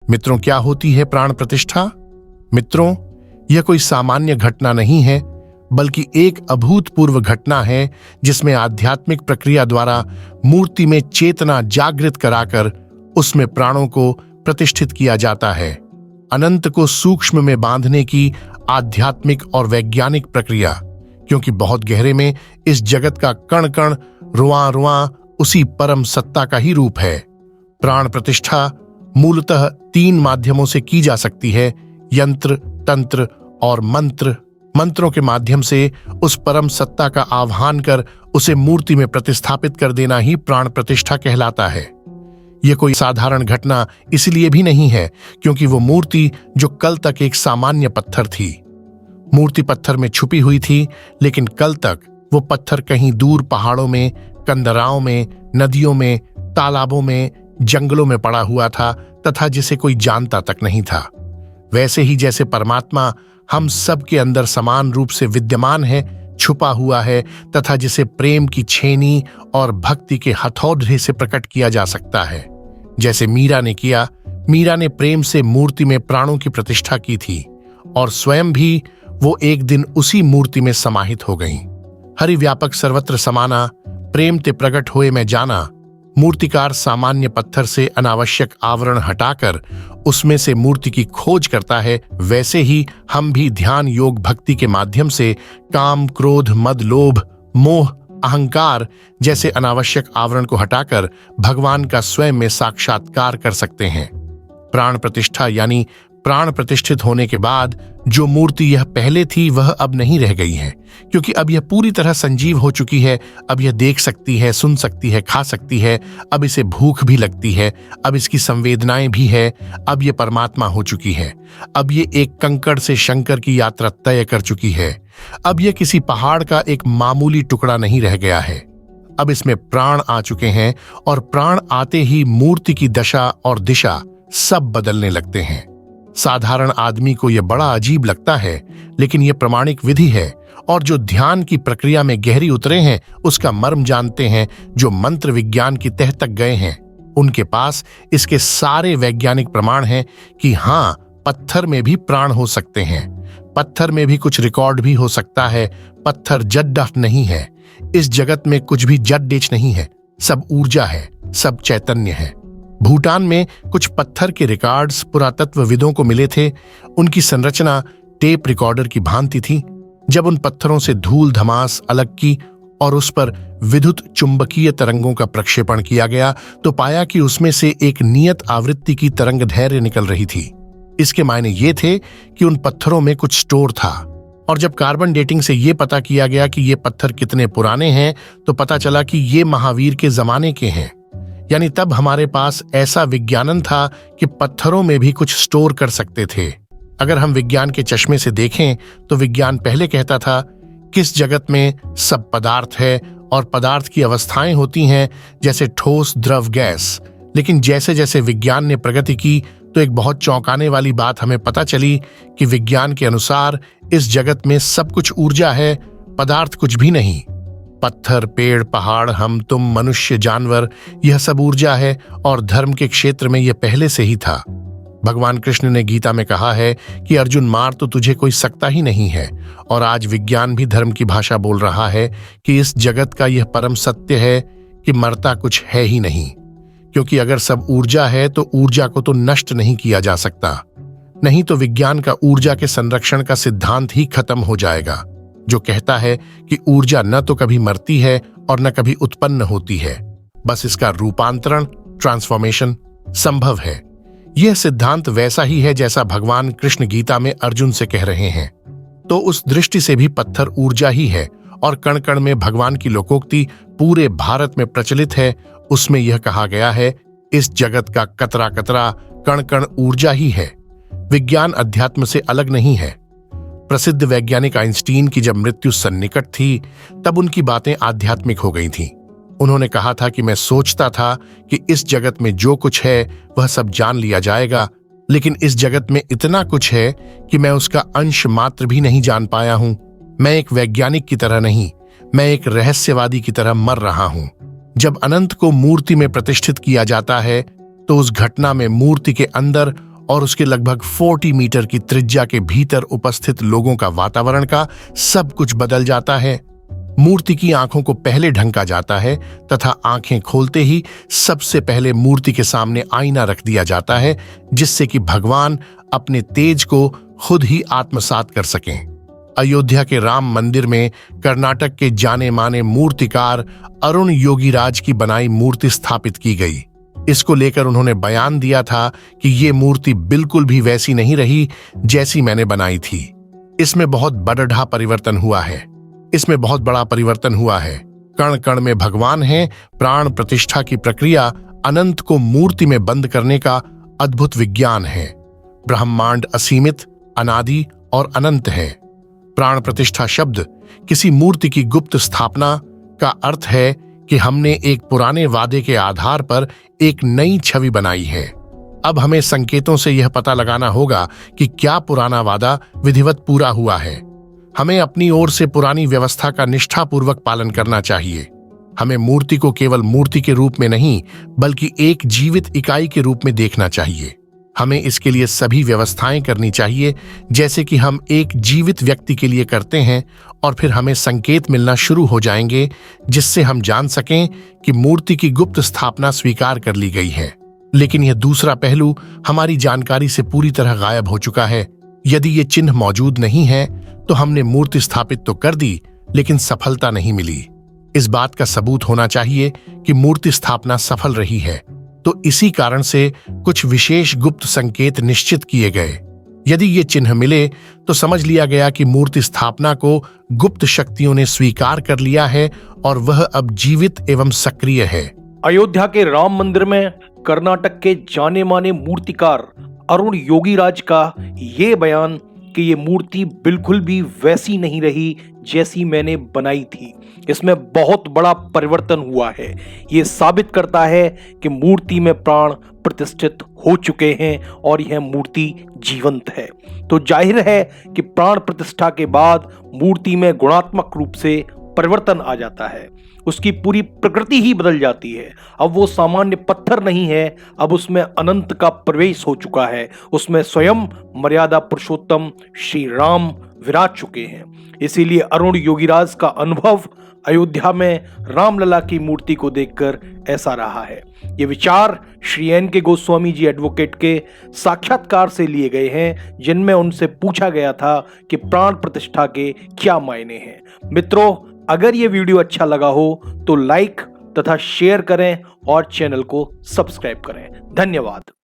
मित्रों, क्या होती है प्राण प्रतिष्ठा? मित्रों, यह कोई सामान्य घटना नहीं है, बल्कि एक अभूतपूर्व घटना है जिसमें आध्यात्मिक प्रक्रिया द्वारा मूर्ति में चेतना जागृत कराकर उसमें प्राणों को प्रतिष्ठित किया जाता है। अनंत को सूक्ष्म में बांधने की आध्यात्मिक और वैज्ञानिक प्रक्रिया, क्योंकि बहुत गहरे में इस जगत का कण कण, रुआं रुआं उसी परम सत्ता का ही रूप है। प्राण प्रतिष्ठा मूलतः 3 माध्यमों से की जा सकती है: यंत्र, तंत्र और मंत्र। मंत्रों के माध्यम से उस परम सत्ता का आह्वान कर उसे मूर्ति में प्रतिस्थापित कर देना ही प्राण प्रतिष्ठा कहलाता है। यह कोई साधारण घटना इसलिए भी नहीं है क्योंकि वो मूर्ति जो कल तक एक सामान्य पत्थर थी, मूर्ति पत्थर में छुपी हुई थी, लेकिन कल तक वो पत्थर कहीं दूर पहाड़ों में, कंदराओं में, नदियों में, तालाबों में, जंगलों में पड़ा हुआ था तथा जिसे कोई जानता तक नहीं था। वैसे ही जैसे परमात्मा हम सब के अंदर समान रूप से विद्यमान है, छुपा हुआ है तथा जिसे प्रेम की छेनी और भक्ति के हथौड़े से प्रकट किया जा सकता है, जैसे मीरा ने किया। मीरा ने प्रेम से मूर्ति में प्राणों की प्रतिष्ठा की थी और स्वयं भी वो एक दिन उसी मूर्ति में समाहित हो गईं। हरि व्यापक सर्वत्र समाना, प्रेम ते प्रकट होए मैं जाना। मूर्तिकार सामान्य पत्थर से अनावश्यक आवरण हटाकर उसमें से मूर्ति की खोज करता है। वैसे ही हम भी ध्यान, योग, भक्ति के माध्यम से काम, क्रोध, मद, लोभ, मोह, अहंकार जैसे अनावश्यक आवरण को हटाकर भगवान का स्वयं में साक्षात्कार कर सकते हैं। प्राण प्रतिष्ठा यानी प्राण प्रतिष्ठित होने के बाद जो मूर्ति यह पहले थी वह अब नहीं रह गई है, क्योंकि अब यह पूरी तरह संजीव हो चुकी है। अब यह देख सकती है, सुन सकती है, खा सकती है। अब इसे भूख भी लगती है, अब इसकी संवेदनाएं भी है। अब यह परमात्मा हो चुकी है। अब ये एक कंकड़ से शंकर की यात्रा तय कर चुकी है। अब यह किसी पहाड़ का एक मामूली टुकड़ा नहीं रह गया है। अब इसमें प्राण आ चुके हैं और प्राण आते ही मूर्ति की दशा और दिशा सब बदलने लगते हैं। साधारण आदमी को यह बड़ा अजीब लगता है, लेकिन यह प्रमाणिक विधि है और जो ध्यान की प्रक्रिया में गहरी उतरे हैं उसका मर्म जानते हैं, जो मंत्र विज्ञान की तह तक गए हैं, उनके पास इसके सारे वैज्ञानिक प्रमाण हैं कि हाँ, पत्थर में भी प्राण हो सकते हैं, पत्थर में भी कुछ रिकॉर्ड भी हो सकता है। पत्थर जड नहीं है। इस जगत में कुछ भी जड नहीं है, सब ऊर्जा है, सब चैतन्य है। भूटान में कुछ पत्थर के रिकॉर्ड्स पुरातत्वविदों को मिले थे। उनकी संरचना टेप रिकॉर्डर की भांति थी। जब उन पत्थरों से धूल धमास अलग की और उस पर विद्युत चुंबकीय तरंगों का प्रक्षेपण किया गया तो पाया कि उसमें से एक नियत आवृत्ति की तरंग धैर्य निकल रही थी। इसके मायने ये थे कि उन पत्थरों में कुछ स्टोर था। और जब कार्बन डेटिंग से ये पता किया गया कि ये पत्थर कितने पुराने हैं तो पता चला कि ये महावीर के जमाने के हैं। यानी तब हमारे पास ऐसा विज्ञानन था कि पत्थरों में भी कुछ स्टोर कर सकते थे। अगर हम विज्ञान के चश्मे से देखें तो विज्ञान पहले कहता था किस जगत में सब पदार्थ है और पदार्थ की अवस्थाएं होती हैं जैसे ठोस, द्रव, गैस। लेकिन जैसे जैसे विज्ञान ने प्रगति की तो एक बहुत चौंकाने वाली बात हमें पता चली कि विज्ञान के अनुसार इस जगत में सब कुछ ऊर्जा है, पदार्थ कुछ भी नहीं। पत्थर, पेड़, पहाड़, हम, तुम, मनुष्य, जानवर, यह सब ऊर्जा है और धर्म के क्षेत्र में यह पहले से ही था। भगवान कृष्ण ने गीता में कहा है कि अर्जुन, मार तो तुझे कोई सकता ही नहीं है। और आज विज्ञान भी धर्म की भाषा बोल रहा है कि इस जगत का यह परम सत्य है कि मरता कुछ है ही नहीं, क्योंकि अगर सब ऊर्जा है तो ऊर्जा को तो नष्ट नहीं किया जा सकता। नहीं तो विज्ञान का ऊर्जा के संरक्षण का सिद्धांत ही खत्म हो जाएगा, जो कहता है कि ऊर्जा न तो कभी मरती है और न कभी उत्पन्न होती है, बस इसका रूपांतरण, ट्रांसफॉर्मेशन संभव है। यह सिद्धांत वैसा ही है जैसा भगवान कृष्ण गीता में अर्जुन से कह रहे हैं। तो उस दृष्टि से भी पत्थर ऊर्जा ही है और कण कण में भगवान की लोकोक्ति पूरे भारत में प्रचलित है। उसमें यह कहा गया है, इस जगत का कतरा कतरा कण कण ऊर्जा ही है। विज्ञान अध्यात्म से अलग नहीं है। प्रसिद्ध वैज्ञानिक आइंस्टीन की जब मृत्यु सन्निकट थी तब उनकी बातें आध्यात्मिक हो गई थीं। उन्होंने कहा था कि मैं सोचता था कि इस जगत में जो कुछ है वह सब जान लिया जाएगा, लेकिन इस जगत में इतना कुछ है कि मैं उसका अंश मात्र भी नहीं जान पाया हूं। मैं एक वैज्ञानिक की तरह नहीं, मैं एक रहस्यवादी की तरह मर रहा हूं। जब अनंत को मूर्ति में प्रतिष्ठित किया जाता है तो उस घटना में मूर्ति के अंदर और उसके लगभग 40 मीटर की त्रिज्या के भीतर उपस्थित लोगों का वातावरण का सब कुछ बदल जाता है। मूर्ति की आंखों को पहले ढंका जाता है तथा आंखें खोलते ही सबसे पहले मूर्ति के सामने आईना रख दिया जाता है, जिससे कि भगवान अपने तेज को खुद ही आत्मसात कर सकें। अयोध्या के राम मंदिर में कर्नाटक के जाने माने मूर्तिकार अरुण योगीराज की बनाई मूर्ति स्थापित की गई। इसको लेकर उन्होंने बयान दिया था कि ये मूर्ति बिल्कुल भी वैसी नहीं रही जैसी मैंने बनाई थी। इसमें बहुत बड़ा परिवर्तन हुआ है। कण कण में भगवान हैं। प्राण प्रतिष्ठा की प्रक्रिया अनंत को मूर्ति में बंद करने का अद्भुत विज्ञान है। ब्रह्मांड असीमित, अनादि और अनंत है। प्राण प्रतिष्ठा शब्द किसी मूर्ति की गुप्त स्थापना का अर्थ है कि हमने एक पुराने वादे के आधार पर एक नई छवि बनाई है। अब हमें संकेतों से यह पता लगाना होगा कि क्या पुराना वादा विधिवत पूरा हुआ है। हमें अपनी ओर से पुरानी व्यवस्था का निष्ठापूर्वक पालन करना चाहिए। हमें मूर्ति को केवल मूर्ति के रूप में नहीं, बल्कि एक जीवित इकाई के रूप में देखना चाहिए। हमें इसके लिए सभी व्यवस्थाएं करनी चाहिए, जैसे कि हम एक जीवित व्यक्ति के लिए करते हैं, और फिर हमें संकेत मिलना शुरू हो जाएंगे जिससे हम जान सकें कि मूर्ति की गुप्त स्थापना स्वीकार कर ली गई है। लेकिन यह दूसरा पहलू हमारी जानकारी से पूरी तरह गायब हो चुका है। यदि ये चिन्ह मौजूद नहीं है तो हमने मूर्ति स्थापित तो कर दी, लेकिन सफलता नहीं मिली। इस बात का सबूत होना चाहिए कि मूर्ति स्थापना सफल रही है। तो इसी कारण से कुछ विशेष गुप्त संकेत निश्चित किए गए। यदि ये चिन्ह मिले तो समझ लिया गया कि मूर्ति स्थापना को गुप्त शक्तियों ने स्वीकार कर लिया है और वह अब जीवित एवं सक्रिय है। अयोध्या के राम मंदिर में कर्नाटक के जाने माने मूर्तिकार अरुण योगीराज का ये बयान कि ये मूर्ति बिल्कुल भी वैसी नहीं रही जैसी मैंने बनाई थी, इसमें बहुत बड़ा परिवर्तन हुआ है। ये साबित करता है कि मूर्ति में प्राण प्रतिष्ठित हो चुके हैं और यह मूर्ति जीवंत है। तो जाहिर है कि प्राण प्रतिष्ठा के बाद मूर्ति में गुणात्मक रूप से परिवर्तन आ जाता है। उसकी पूरी प्रकृति ही बदल जाती है। अब वो सामान्य पत्थर नहीं है, अब उसमें अनंत का प्रवेश हो चुका है। उसमें स्वयं मर्यादा पुरुषोत्तम श्री राम विराज चुके हैं। इसीलिए अरुण योगीराज का अनुभव अयोध्या में रामलला की मूर्ति को देखकर ऐसा रहा है। ये विचार श्री एन.के. गोस्वामी जी एडवोकेट के साक्षात्कार से लिए गए हैं, जिनमें उनसे पूछा गया था कि प्राण प्रतिष्ठा के क्या मायने हैं। मित्रों, अगर ये वीडियो अच्छा लगा हो तो लाइक तथा शेयर करें और चैनल को सब्सक्राइब करें। धन्यवाद।